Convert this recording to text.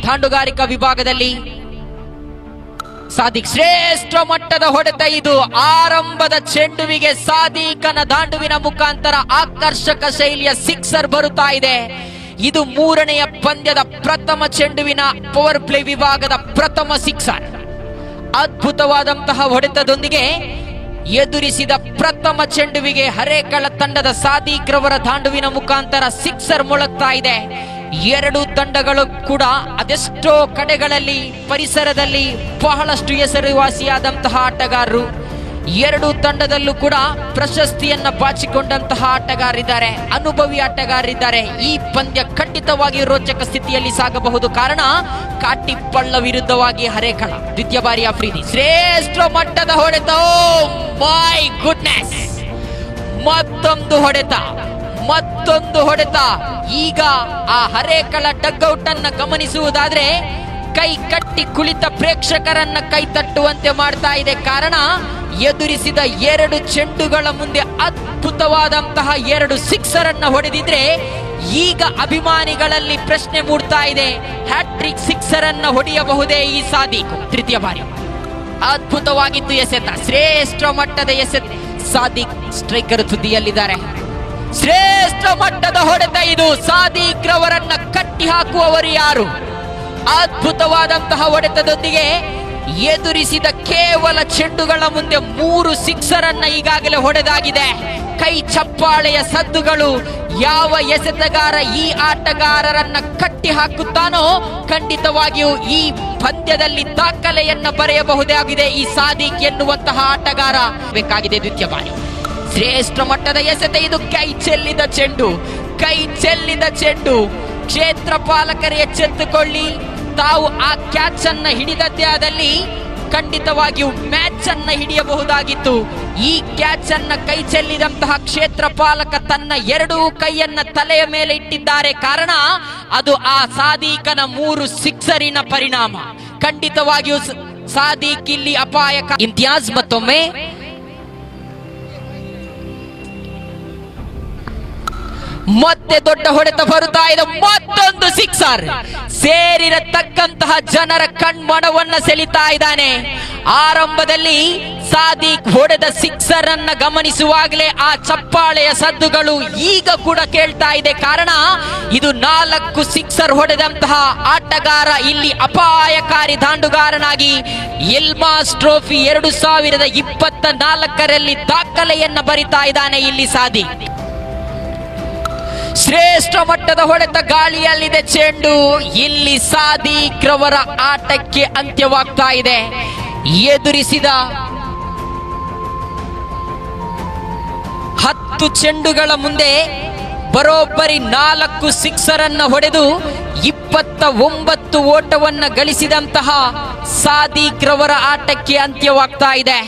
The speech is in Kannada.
ದಾಂಡುಗಾರಿಕಾ ವಿಭಾಗದಲ್ಲಿ ಸಾದಿಕ್ ಶ್ರೇಷ್ಠ ಮಟ್ಟದ ಹೊಡೆತ. ಇದು ಆರಂಭದ ಚೆಂಡುವಿಗೆ ಸಾದಿಕನ ದಾಂಡುವಿನ ಮುಖಾಂತರ ಆಕರ್ಷಕ ಶೈಲಿಯ ಸಿಕ್ಸರ್ ಬರುತ್ತಾ ಇದೆ. ಇದು ಮೂರನೆಯ ಪಂದ್ಯದ ಪ್ರಥಮ ಚೆಂಡುವಿನ ಪವರ್ ಪ್ಲೇ ವಿಭಾಗದ ಪ್ರಥಮ ಸಿಕ್ಸರ್. ಅದ್ಭುತವಾದಂತಹ ಹೊಡೆತದೊಂದಿಗೆ ಎದುರಿಸಿದ ಪ್ರಥಮ ಚೆಂಡುವಿಗೆ ಹರೇಕಳ ತಂಡದ ಸಾದಿಕ್ ರವರ ದಾಂಡುವಿನ ಮುಖಾಂತರ ಸಿಕ್ಸರ್ ಮೊಳಗ್ತಾ ಇದೆ. ಎರಡು ತಂಡಗಳು ಕೂಡ ಅದೆಷ್ಟೋ ಕಡೆಗಳಲ್ಲಿ ಪರಿಸರದಲ್ಲಿ ಬಹಳಷ್ಟು ಹೆಸರುವಾಸಿಯಾದಂತಹ ಆಟಗಾರರು. ಎರಡು ತಂಡದಲ್ಲೂ ಕೂಡ ಪ್ರಶಸ್ತಿಯನ್ನ ಬಾಚಿಕೊಂಡಂತಹ ಆಟಗಾರರಿದ್ದಾರೆ, ಅನುಭವಿ ಆಟಗಾರರಿದ್ದಾರೆ. ಈ ಪಂದ್ಯ ಖಂಡಿತವಾಗಿ ರೋಚಕ ಸ್ಥಿತಿಯಲ್ಲಿ ಸಾಗಬಹುದು. ಕಾರಣ ಕಾಟಿಪಳ್ಳ ವಿರುದ್ಧವಾಗಿ ಹರೇಕಳ ದ್ವಿತೀಯ ಬಾರಿ ಅಫ್ರಿದಿ ಶ್ರೇಷ್ಠ ಮಟ್ಟದ ಹೊಡೆತ. ಮೈ ಗುಡ್ನೆಸ್, ಮತ್ತೊಂದು ಹೊಡೆತ. ಈಗ ಆ ಹರೇಕಳ ಡಗ್ಔಟ್ ಅನ್ನ ಗಮನಿಸುವುದಾದ್ರೆ ಕೈ ಕಟ್ಟಿ ಕುಳಿತ ಪ್ರೇಕ್ಷಕರನ್ನ ಕೈ ತಟ್ಟುವಂತೆ ಮಾಡ್ತಾ ಇದೆ. ಕಾರಣ ಎದುರಿಸಿದ ಎರಡು ಚೆಂಡುಗಳ ಮುಂದೆ ಅದ್ಭುತವಾದಂತಹ ಎರಡು ಸಿಕ್ಸರ್ ಅನ್ನ ಹೊಡೆದಿದ್ರೆ ಈಗ ಅಭಿಮಾನಿಗಳಲ್ಲಿ ಪ್ರಶ್ನೆ ಮೂಡ್ತಾ ಇದೆ, ಹ್ಯಾಟ್ರಿಕ್ ಸಿಕ್ಸರ್ ಅನ್ನ ಹೊಡೆಯಬಹುದೇ ಈ ಸಾದಿಕ್? ತೃತೀಯ ಬಾರಿ ಅದ್ಭುತವಾಗಿತ್ತು ಎಸೆತ, ಶ್ರೇಷ್ಠ ಮಟ್ಟದ ಎಸೆತ. ಸಾದಿಕ್ ಸ್ಟ್ರೈಕರ್ ತುದಿಯಲ್ಲಿದ್ದಾರೆ. ಶ್ರೇಷ್ಠ ಮಟ್ಟದ ಹೊಡೆತ ಇದು. ಸಾದಿಕ್ ರವರನ್ನ ಕಟ್ಟಿ ಹಾಕುವವರು ಯಾರು? ಅದ್ಭುತವಾದಂತಹ ಹೊಡೆತದೊಂದಿಗೆ ಎದುರಿಸಿದ ಕೇವಲ ಚೆಂಡುಗಳ ಮುಂದೆ 3 ಸಿಕ್ಸರ್ ಅನ್ನ ಈಗಾಗಲೇ ಹೊಡೆದಾಗಿದೆ. ಕೈ ಚಪ್ಪಾಳೆಯ ಸದ್ದುಗಳು. ಯಾವ ಎಸೆತಗಾರ ಈ ಆಟಗಾರರನ್ನ ಕಟ್ಟಿ ಹಾಕುತ್ತಾನೋ ಖಂಡಿತವಾಗಿಯೂ ಈ ಪಂದ್ಯದಲ್ಲಿ ದಾಖಲೆಯನ್ನ ಬರೆಯಬಹುದಾಗಿದೆ ಈ ಸಾದಿಕ್ ಎನ್ನುವಂತಹ ಆಟಗಾರ ಬೇಕಾಗಿದೆ. ದ್ವಿತೀಯ ಬಾರಿ ಶ್ರೇಷ್ಠ ಮಟ್ಟದ ಎಸೆತ ಇದು. ಕೈ ಚೆಲ್ಲಿದ ಚೆಂಡು. ಕ್ಷೇತ್ರ ಪಾಲಕರು ಎಚ್ಚೆತ್ತುಕೊಳ್ಳಿ. ತಾವು ಆ ಕ್ಯಾಚ್ ಅನ್ನ ಹಿಡಿದದ್ದೇ ಆದಲ್ಲಿ ಖಂಡಿತವಾಗಿಯೂ ಮ್ಯಾಚ್ ಅನ್ನ ಹಿಡಿಯಬಹುದಾಗಿತ್ತು. ಈ ಕ್ಯಾಚ್ ಅನ್ನ ಕೈ ಚೆಲ್ಲಿದಂತಹ ಕ್ಷೇತ್ರ ಪಾಲಕ ತನ್ನ ಎರಡೂ ಕೈಯನ್ನ ತಲೆಯ ಮೇಲೆ ಇಟ್ಟಿದ್ದಾರೆ. ಕಾರಣ ಅದು ಆ ಸಾದಿಕನ 3 ಸಿಕ್ಸರಿನ ಪರಿಣಾಮ. ಖಂಡಿತವಾಗಿಯೂ ಸಾದಿಕ್ ಇಲ್ಲಿ ಅಪಾಯಕ. ಇಮ್ತಿಯಾಜ್ ಮತ್ತೊಮ್ಮೆ ಮತ್ತೆ ದೊಡ್ಡ ಹೊಡೆತ ಬರುತ್ತಾ ಇದೆ. ಮತ್ತೊಂದು ಸಿಕ್ಸರ್. ಸೇರಿರತಕ್ಕಂತಹ ಜನರ ಕಣ್ಮನವನ್ನ ಸೆಳಿತಾ ಇದ್ದಾನೆ. ಆರಂಭದಲ್ಲಿ ಸಾದಿಕ್ ಹೊಡೆದ ಸಿಕ್ಸರ್ ಅನ್ನ ಗಮನಿಸುವಾಗಲೇ ಆ ಚಪ್ಪಾಳೆಯ ಸದ್ದುಗಳು ಈಗ ಕೂಡ ಕೇಳ್ತಾ ಇದೆ. ಕಾರಣ ಇದು 4 ಸಿಕ್ಸರ್ ಹೊಡೆದಂತಹ ಆಟಗಾರ ಇಲ್ಲಿ ಅಪಾಯಕಾರಿ ದಾಂಡುಗಾರನಾಗಿ ಇಲ್ಮಾಸ್ ಟ್ರೋಫಿ 2024ರಲ್ಲಿ ದಾಖಲೆಯನ್ನ ಬರಿತಾ ಇದ್ದಾನೆ ಇಲ್ಲಿ ಸಾದಿಕ್. ಶ್ರೇಷ್ಠ ಮಟ್ಟದ ಹೊಡೆತ. ಗಾಳಿಯಲ್ಲಿದೆ ಚೆಂಡು. ಇಲ್ಲಿ ಸಾದಿಕ್ ರವರ ಆಟಕ್ಕೆ ಅಂತ್ಯವಾಗ್ತಾ ಇದೆ. ಎದುರಿಸಿದ 10 ಚೆಂಡುಗಳ ಮುಂದೆ ಬರೋಬ್ಬರಿ 4 ಸಿಕ್ಸರ್ ಅನ್ನ ಹೊಡೆದು 29 ಓಟವನ್ನ ಗಳಿಸಿದಂತಹ ಸಾದಿಕ್ ರವರ ಆಟಕ್ಕೆ ಅಂತ್ಯವಾಗ್ತಾ ಇದೆ.